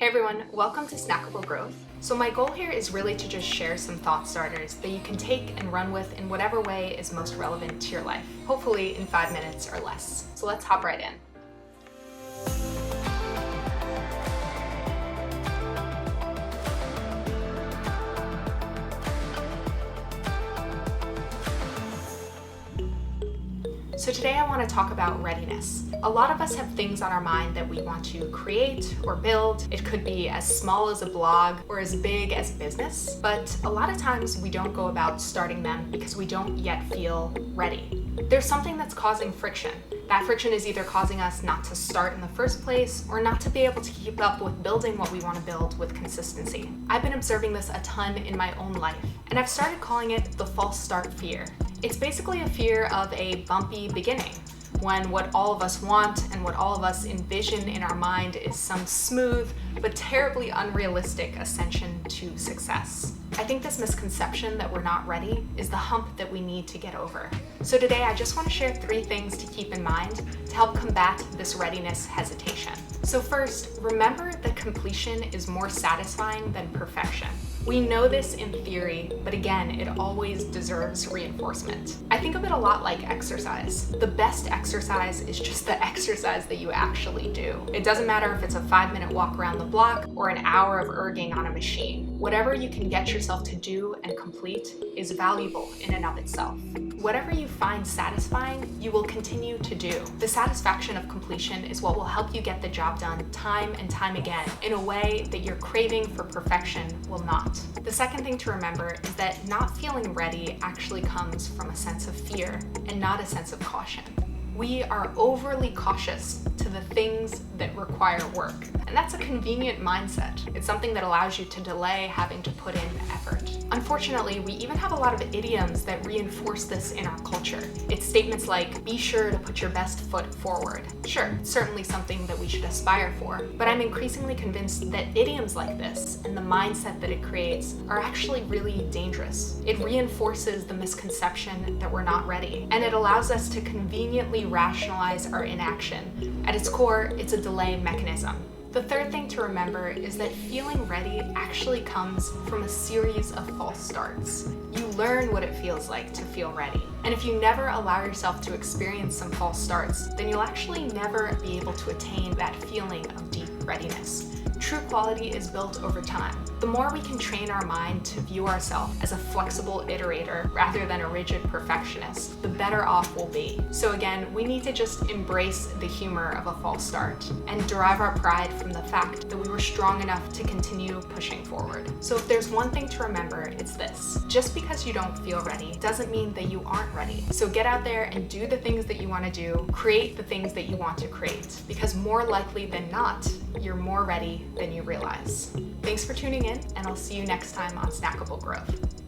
Hey everyone, welcome to Snackable Growth. So my goal here is really to just share some thought starters that you can take and run with in whatever way is most relevant to your life, hopefully in 5 minutes or less. So let's hop right in. So today I want to talk about readiness. A lot of us have things on our mind that we want to create or build. It could be as small as a blog or as big as a business, but a lot of times we don't go about starting them because we don't yet feel ready. There's something that's causing friction. That friction is either causing us not to start in the first place or not to be able to keep up with building what we want to build with consistency. I've been observing this a ton in my own life, and I've started calling it the false start fear. It's basically a fear of a bumpy beginning, when what all of us want and what all of us envision in our mind is some smooth but terribly unrealistic ascension to success. I think this misconception that we're not ready is the hump that we need to get over. So today I just want to share 3 things to keep in mind to help combat this readiness hesitation. So first, remember that completion is more satisfying than perfection. We know this in theory, but again, it always deserves reinforcement. I think of it a lot like exercise. The best exercise is just the exercise that you actually do. It doesn't matter if it's a 5-minute walk around the block or an hour of erging on a machine. Whatever you can get yourself to do and complete is valuable in and of itself. Whatever you find satisfying, you will continue to do. The satisfaction of completion is what will help you get the job done time and time again in a way that your craving for perfection will not. The second thing to remember is that not feeling ready actually comes from a sense of fear and not a sense of caution. We are overly cautious to the things that require work, and that's a convenient mindset. It's something that allows you to delay having to put in effort. Unfortunately, we even have a lot of idioms that reinforce this in our culture. It's statements like, be sure to put your best foot forward. Sure, it's certainly something that we should aspire for, but I'm increasingly convinced that idioms like this and the mindset that it creates are actually really dangerous. It reinforces the misconception that we're not ready, and it allows us to conveniently rationalize our inaction. At its core, it's a delay mechanism. The third thing to remember is that feeling ready actually comes from a series of false starts. You learn what it feels like to feel ready. And if you never allow yourself to experience some false starts, then you'll actually never be able to attain that feeling of deep readiness. True quality is built over time. The more we can train our mind to view ourselves as a flexible iterator rather than a rigid perfectionist, the better off we'll be. So again, we need to just embrace the humor of a false start and derive our pride from the fact that we were strong enough to continue pushing forward. So if there's one thing to remember, it's this. Just because you don't feel ready doesn't mean that you aren't ready. So get out there and do the things that you want to do, create the things that you want to create, because more likely than not, you're more ready than you realize. Thanks for tuning in, and I'll see you next time on Snackable Growth.